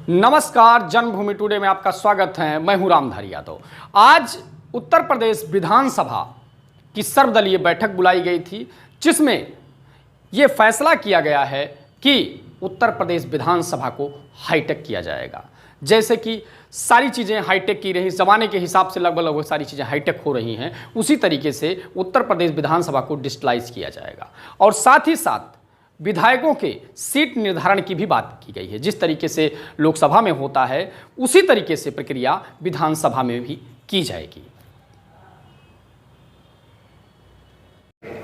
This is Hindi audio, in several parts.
नमस्कार, जन्मभूमि टुडे में आपका स्वागत है। मैं हूं रामधारी यादव। आज उत्तर प्रदेश विधानसभा की सर्वदलीय बैठक बुलाई गई थी, जिसमें यह फैसला किया गया है कि उत्तर प्रदेश विधानसभा को हाईटेक किया जाएगा। जैसे कि सारी चीज़ें हाईटेक की रही, ज़माने के हिसाब से लगभग सारी चीज़ें हाईटेक हो रही हैं, उसी तरीके से उत्तर प्रदेश विधानसभा को डिजिटलाइज किया जाएगा। और साथ ही साथ विधायकों के सीट निर्धारण की भी बात की गई है। जिस तरीके से लोकसभा में होता है, उसी तरीके से प्रक्रिया विधानसभा में भी की जाएगी।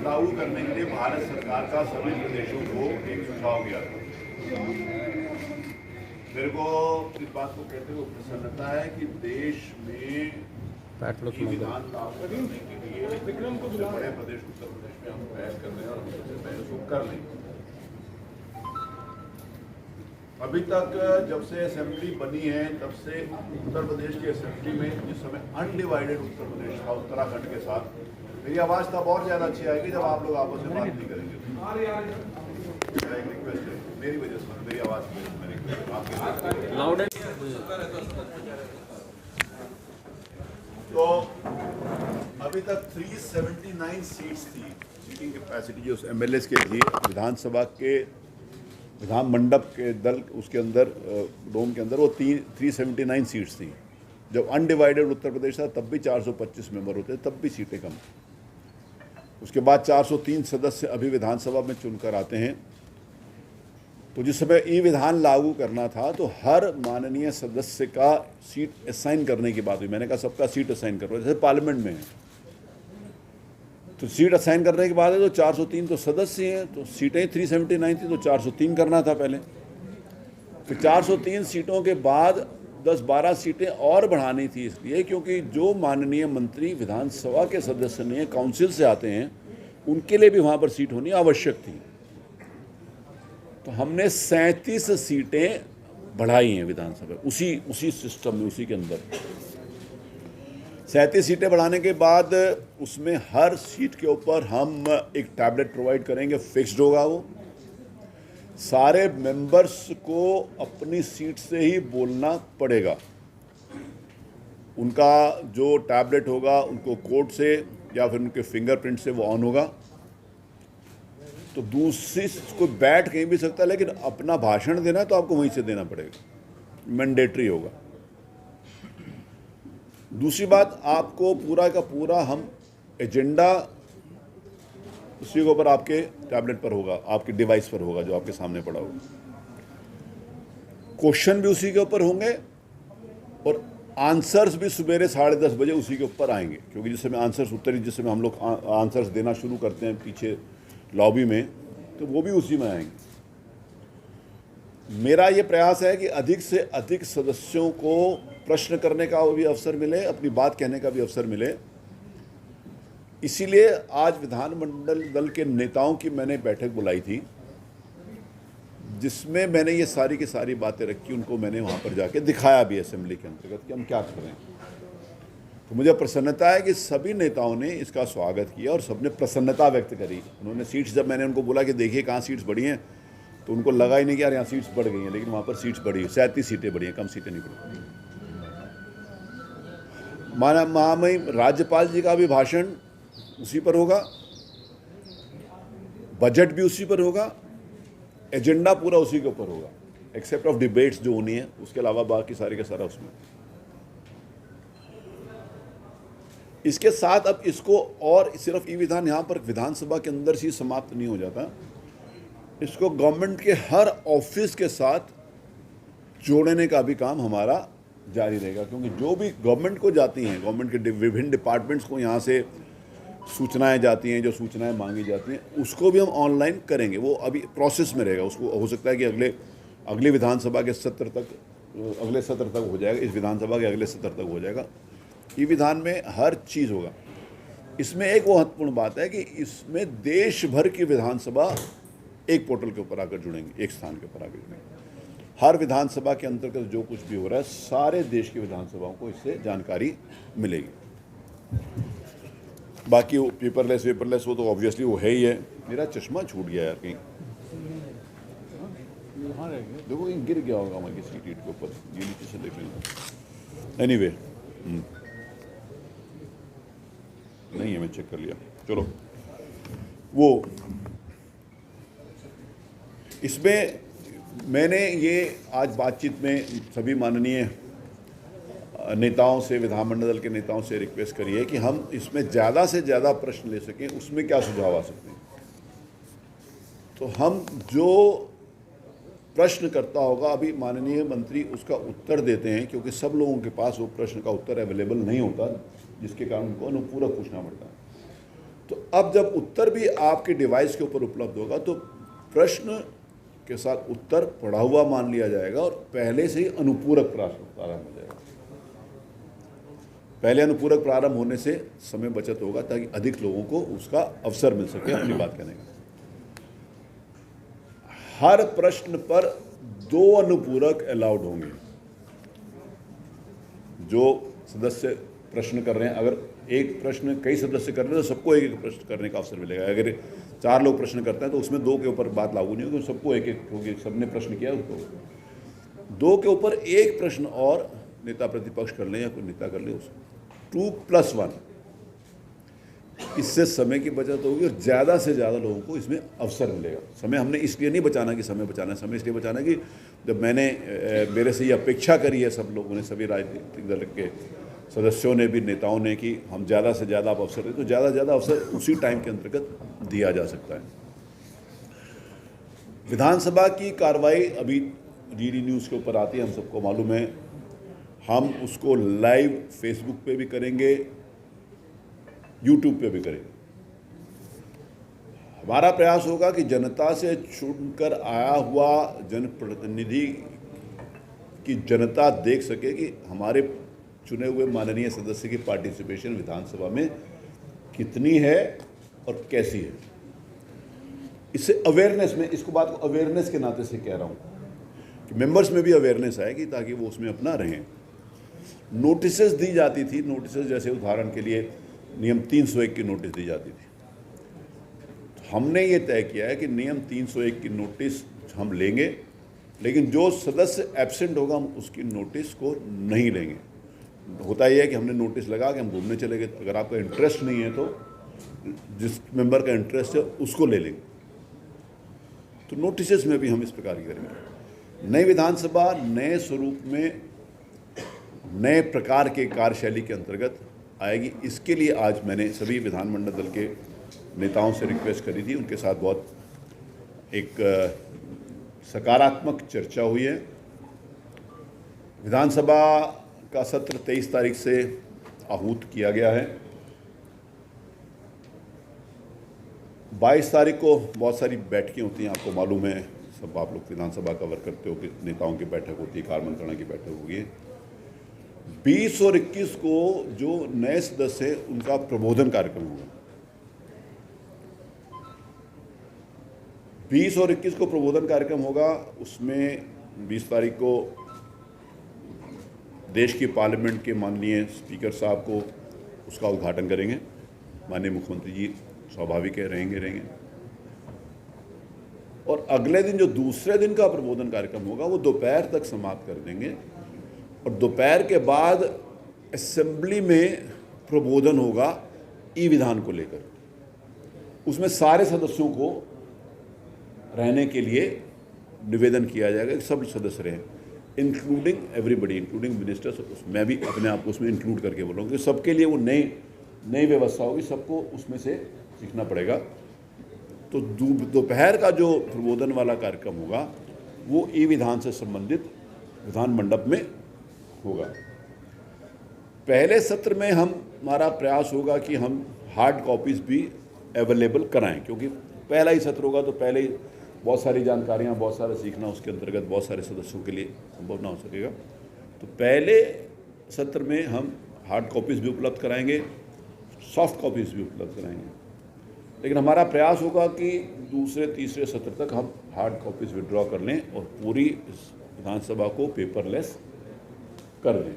लागू करने के लिए भारत सरकार का सभी प्रदेशों को एक सुझाव गया था। मेरे को इस बात को कहते हुए प्रसन्नता है कि देश में विधान लागू करने के लिए सबसे बड़े प्रदेश उत्तर प्रदेश में हम प्रयास कर रहे हैं और हम सबसे पहले उसको कर लेंगे। अभी तक जब से असेंबली बनी है तब से उत्तर प्रदेश की असेंबली में जिस समय अनडिवाइडेड उत्तर प्रदेश था उत्तराखंड के साथ, मेरी आवाज़ तब और ज़्यादा अच्छी आएगी जब आप लोग आपस में बात नहीं करेंगे। मेरा एक रिक्वेस्ट है, मेरी वजह से मेरी आवाज़ तो अभी तक 379 सीट्स थी, सीटिंग कैपेसिटी जो एमएलएस के थी विधानसभा के विधान मंडप के दल उसके अंदर डोम के अंदर, वो 379 सीट्स थी। जब अनडिवाइडेड उत्तर प्रदेश था तब भी 425 मेंबर होते, तब भी सीटें कम थी। उसके बाद 403 सदस्य अभी विधानसभा में चुनकर आते हैं। तो जिस समय ई विधान लागू करना था तो हर माननीय सदस्य का सीट असाइन करने की बात हुई। मैंने कहा सबका सीट असाइन करो, जैसे पार्लियामेंट में है। तो सीट असाइन करने के बाद है तो 403 तो सदस्य हैं, तो सीटें 379 थी तो 403 करना था पहले। फिर 403 सीटों के बाद 10-12 सीटें और बढ़ानी थी, इसलिए क्योंकि जो माननीय मंत्री विधानसभा के सदस्य ने काउंसिल से आते हैं उनके लिए भी वहाँ पर सीट होनी आवश्यक थी। तो हमने 37 सीटें बढ़ाई हैं विधानसभा, उसी सिस्टम में, उसी के अंदर 37 सीटें बढ़ाने के बाद उसमें हर सीट के ऊपर हम एक टैबलेट प्रोवाइड करेंगे, फिक्स्ड होगा वो। सारे मेंबर्स को अपनी सीट से ही बोलना पड़ेगा। उनका जो टैबलेट होगा उनको कोड से या फिर उनके फिंगरप्रिंट से वो ऑन होगा। तो दूसरी कोई बैठ कहीं भी सकता है, लेकिन अपना भाषण देना तो आपको वहीं से देना पड़ेगा, मैंडेटरी होगा। दूसरी बात, आपको पूरा का पूरा हम एजेंडा उसी के ऊपर आपके टैबलेट पर होगा, आपके डिवाइस पर होगा, जो आपके सामने पड़ा होगा। क्वेश्चन भी उसी के ऊपर होंगे और आंसर्स भी सवेरे 10:30 बजे उसी के ऊपर आएंगे, क्योंकि जिस समय आंसर्स उत्तरी जिस समय हम लोग आंसर्स देना शुरू करते हैं पीछे लॉबी में, तो वो भी उसी में आएंगे। मेरा ये प्रयास है कि अधिक से अधिक सदस्यों को प्रश्न करने का भी अवसर मिले, अपनी बात कहने का भी अवसर मिले। इसीलिए आज विधानमंडल दल के नेताओं की मैंने बैठक बुलाई थी, जिसमें मैंने ये सारी की सारी बातें रखी। उनको मैंने वहाँ पर जाके दिखाया भी असेंबली के अंतर्गत कि हम क्या कर रहे हैं। तो मुझे प्रसन्नता है कि सभी नेताओं ने इसका स्वागत किया और सबने प्रसन्नता व्यक्त करी। उन्होंने सीट्स, जब मैंने उनको बोला कि देखिए कहाँ सीट्स बढ़ी हैं, तो उनको लगा ही नहीं कि यार यहाँ सीट्स बढ़ गई हैं, लेकिन वहाँ पर सीट्स बढ़ी है। 37 सीटें बढ़ी हैं, कम सीटें नहीं बढ़ी। महामहिम राज्यपाल जी का भी भाषण उसी पर होगा, बजट भी उसी पर होगा, एजेंडा पूरा उसी के ऊपर होगा, एक्सेप्ट ऑफ डिबेट्स जो होनी है, उसके अलावा बाकी सारे का सारा उसमें। इसके साथ अब इसको और सिर्फ ई विधान यहाँ पर विधानसभा के अंदर से समाप्त नहीं हो जाता, इसको गवर्नमेंट के हर ऑफिस के साथ जोड़ने का भी काम हमारा जारी रहेगा। क्योंकि जो भी गवर्नमेंट को जाती हैं, गवर्नमेंट के विभिन्न डिपार्टमेंट्स को यहाँ से सूचनाएं जाती हैं, जो सूचनाएं मांगी जाती हैं, उसको भी हम ऑनलाइन करेंगे। वो अभी प्रोसेस में रहेगा। उसको हो सकता है कि अगले विधानसभा के सत्र तक, अगले सत्र तक हो जाएगा, इस विधानसभा के अगले सत्र तक हो जाएगा। ई विधान में हर चीज़ होगा। इसमें एक महत्वपूर्ण बात है कि इसमें देश भर की विधानसभा एक पोर्टल के ऊपर आकर जुड़ेंगे, एक स्थान के ऊपर आकर जुड़ेंगे। हर विधानसभा के अंतर्गत जो कुछ भी हो रहा है, सारे देश की विधानसभाओं को इससे जानकारी मिलेगी। बाकी वो पेपरलेस वो तो ऑब्वियसली वो है ही है। मेरा चश्मा छूट गया यार कहीं। देखो ये गिर गया होगा हमारी किसी ईंट के ऊपर, ये नीचे से देख लेना। एनीवे नहीं है, मैं चेक कर लिया। चलो, वो इसमें मैंने ये आज बातचीत में सभी माननीय नेताओं से, विधानमंडल दल के नेताओं से रिक्वेस्ट करी है कि हम इसमें ज़्यादा से ज़्यादा प्रश्न ले सकें, उसमें क्या सुझाव आ सकते हैं। तो हम जो प्रश्न करता होगा, अभी माननीय मंत्री उसका उत्तर देते हैं, क्योंकि सब लोगों के पास वो प्रश्न का उत्तर अवेलेबल नहीं होता, जिसके कारण उनको अनुपूरक पूछना पड़ता है। तो अब जब उत्तर भी आपके डिवाइस के ऊपर उपलब्ध होगा, तो प्रश्न के साथ उत्तर पढ़ा हुआ मान लिया जाएगा और पहले से ही अनुपूरक प्रारंभ हो जाएगा। पहले अनुपूरक प्रारंभ होने से समय बचत होगा, ताकि अधिक लोगों को उसका अवसर मिल सके अपनी बात कहने का। हर प्रश्न पर 2 अनुपूरक अलाउड होंगे। जो सदस्य प्रश्न कर रहे हैं, अगर एक प्रश्न कई सदस्य कर रहे हैं तो सबको एक प्रश्न करने का अवसर मिलेगा। अगर 4 लोग प्रश्न करते हैं तो उसमें 2 के ऊपर बात लागू नहीं होगी, सबको एक एक, क्योंकि सबने प्रश्न किया उसको 2 के ऊपर एक प्रश्न और नेता प्रतिपक्ष कर लें या कोई नेता कर ले, उसको 2+1। इससे समय की बचत होगी और ज़्यादा से ज़्यादा लोगों को इसमें अवसर मिलेगा। समय हमने इसलिए नहीं बचाना कि समय बचाना है, समय इसलिए बचाना है कि जब मैंने मेरे से ये अपेक्षा करी है सब लोगों ने, सभी राजनीतिक दल के सदस्यों ने भी, नेताओं ने, कि हम ज़्यादा से ज़्यादा आप अवसर दें, तो ज़्यादा से ज़्यादा अवसर उसी टाइम के अंतर्गत दिया जा सकता है। विधानसभा की कार्रवाई अभी डीडी न्यूज़ के ऊपर आती है, हम सबको मालूम है। हम उसको लाइव फेसबुक पे भी करेंगे, यूट्यूब पे भी करेंगे। हमारा प्रयास होगा कि जनता से चुनकर आया हुआ जनप्रतिनिधि की जनता देख सके कि हमारे चुने हुए माननीय सदस्य की पार्टिसिपेशन विधानसभा में कितनी है और कैसी है। इससे अवेयरनेस में, इसको बात को अवेयरनेस के नाते से कह रहा हूँ कि मेंबर्स में भी अवेयरनेस आएगी, ताकि वो उसमें अपना रहें। नोटिसेस दी जाती थी, नोटिसेस जैसे उदाहरण के लिए नियम 301 की नोटिस दी जाती थी। तो हमने ये तय किया है कि नियम 301 की नोटिस हम लेंगे, लेकिन जो सदस्य एब्सेंट होगा हम उसकी नोटिस को नहीं लेंगे। होता यह है कि हमने नोटिस लगा कि हम घूमने चले गए, अगर आपका इंटरेस्ट नहीं है तो जिस मेंबर का इंटरेस्ट है उसको ले लेंगे। तो नोटिसेस में भी हम इस प्रकार की करेंगे। नई विधानसभा नए स्वरूप में, नए प्रकार के कार्यशैली के अंतर्गत आएगी। इसके लिए आज मैंने सभी विधानमंडल दल के नेताओं से रिक्वेस्ट करी थी, उनके साथ बहुत एक सकारात्मक चर्चा हुई है। विधानसभा का सत्र 23 तारीख से आहूत किया गया है। 22 तारीख को बहुत सारी बैठकें होती हैं, आपको मालूम है, सब आप लोग विधानसभा कवर करते हो कि नेताओं की बैठक होती है, कार्य मंत्रणा की बैठक होगी। 20 और 21 को जो नए सदस्य हैं उनका प्रबोधन कार्यक्रम होगा। 20 और 21 को प्रबोधन कार्यक्रम होगा। उसमें 20 तारीख को देश की पार्लियामेंट के माननीय स्पीकर साहब को उसका उद्घाटन करेंगे। माननीय मुख्यमंत्री जी स्वाभाविक है, रहेंगे। और अगले दिन जो दूसरे दिन का प्रबोधन कार्यक्रम होगा वो दोपहर तक समाप्त कर देंगे, और दोपहर के बाद असेंबली में प्रबोधन होगा ई विधान को लेकर। उसमें सारे सदस्यों को रहने के लिए निवेदन किया जाएगा कि सब सदस्य रहें, इंक्लूडिंग एवरीबडी, इंक्लूडिंग मिनिस्टर्स। मैं भी अपने आप को उसमें इंक्लूड करके बोल रहा हूँ कि सबके लिए वो नई व्यवस्था होगी, सबको उसमें से सीखना पड़ेगा। तो दोपहर का जो प्रबोधन वाला कार्यक्रम होगा वो ई विधान से संबंधित विधान मंडप में होगा। पहले सत्र में हमारा प्रयास होगा कि हम हार्ड कॉपीज़ भी अवेलेबल कराएं, क्योंकि पहला ही सत्र होगा तो पहले ही बहुत सारी जानकारियाँ, बहुत सारा सीखना उसके अंतर्गत बहुत सारे सदस्यों के लिए संभव ना हो सकेगा। तो पहले सत्र में हम हार्ड कॉपीज़ भी उपलब्ध कराएंगे, सॉफ्ट कॉपीज़ भी उपलब्ध कराएंगे। लेकिन हमारा प्रयास होगा कि दूसरे तीसरे सत्र तक हम हार्ड कॉपीज़ विड्रॉ कर लें और पूरी विधानसभा को पेपरलेस कर दें।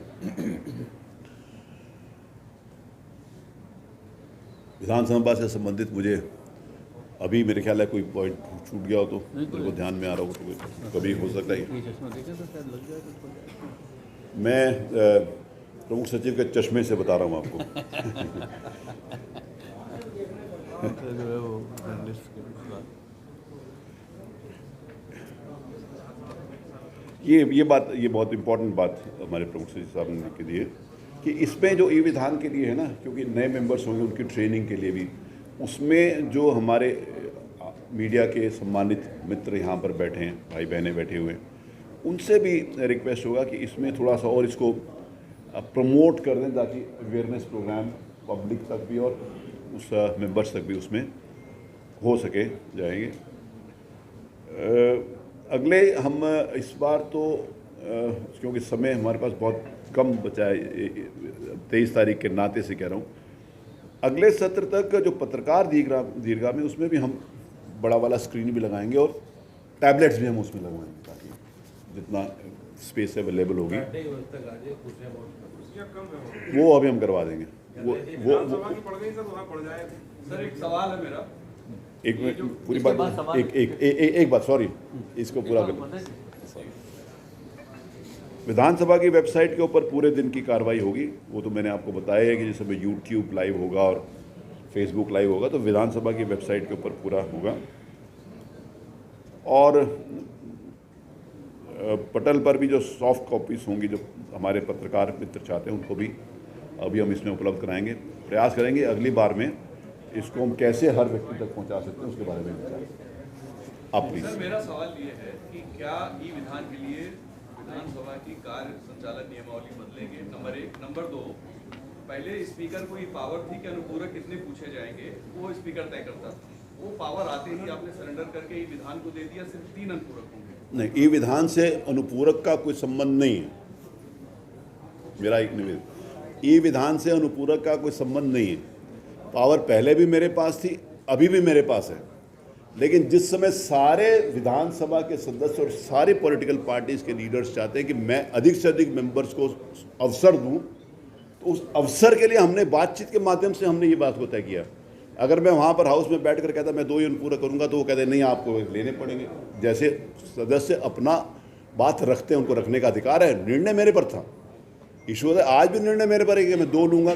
विधानसभा से संबंधित मुझे अभी मेरे ख्याल है कोई पॉइंट छूट गया हो तो मेरे को ध्यान में आ रहा हो तो कभी हो सकता है। मैं प्रमुख सचिव के चश्मे से बता रहा हूँ आपको। ये बहुत इंपॉर्टेंट बात हमारे प्रमुख सचिव साहब ने के लिए कि इसमें जो ई विधान के लिए है ना, क्योंकि नए मेंबर्स होंगे उनकी ट्रेनिंग के लिए भी, उसमें जो हमारे मीडिया के सम्मानित मित्र यहाँ पर बैठे हैं, भाई बहनें बैठे हुए हैं, उनसे भी रिक्वेस्ट होगा कि इसमें थोड़ा सा और इसको प्रमोट कर दें ताकि अवेयरनेस प्रोग्राम पब्लिक तक भी और उस मेंबर्स तक भी उसमें हो सके जाएंगे। अगले हम इस बार तो क्योंकि समय हमारे पास बहुत कम बचा है, 23 तारीख के नाते से कह रहा हूँ, अगले सत्र तक जो पत्रकार दीर्घा में उसमें भी हम बड़ा वाला स्क्रीन भी लगाएंगे और टैबलेट्स भी हम उसमें लगवाएंगे ताकि जितना स्पेस अवेलेबल होगी वो अभी हम करवा देंगे। वो सर एक सवाल है मेरा, एक मिनट पूरी बात एक बात, सॉरी, इसको पूरा कर। विधानसभा की वेबसाइट के ऊपर पूरे दिन की कार्रवाई होगी, वो तो मैंने आपको बताया है कि जैसे यूट्यूब लाइव होगा और फेसबुक लाइव होगा, तो विधानसभा की वेबसाइट के ऊपर पूरा होगा। और पटल पर भी जो सॉफ्ट कॉपीज होंगी जो हमारे पत्रकार मित्र चाहते हैं उनको भी अभी हम इसमें उपलब्ध कराएंगे। प्रयास करेंगे अगली बार में इसको हम कैसे हर व्यक्ति तक पहुंचा सकते हैं उसके बारे में विचार। आप प्लीज। सर मेरा सवाल ये है कि क्या ई विधान के लिए विधानसभा की कार्य संचालन नियमावली बदलेंगे? नंबर 1। नंबर 2, पहले स्पीकर को ये पावर थी कि अनुपूरक कितने पूछे जाएंगे वो स्पीकर तय करता था, वो पावर आते ही आपने सरेंडर करके ई विधान को दे दिया, सिर्फ 3 अनुपूरक होंगे। नहीं, ई विधान से अनुपूरक का कोई संबंध नहीं है, मेरा एक निवेदन। ई विधान से अनुपूरक का कोई संबंध नहीं है। पावर पहले भी मेरे पास थी, अभी भी मेरे पास है, लेकिन जिस समय सारे विधानसभा के सदस्य और सारे पॉलिटिकल पार्टीज के लीडर्स चाहते हैं कि मैं अधिक से अधिक मेंबर्स को अवसर दूं, तो उस अवसर के लिए हमने बातचीत के माध्यम से हमने ये बात को तय किया। अगर मैं वहाँ पर हाउस में बैठ कर कहता मैं 2 यूनिट पूरा करूँगा तो वो कहते नहीं आपको लेने पड़ेंगे। जैसे सदस्य अपना बात रखते हैं, उनको रखने का अधिकार है। निर्णय मेरे पर था, ईश्वर आज भी निर्णय मेरे पर है कि मैं 2 लूँगा।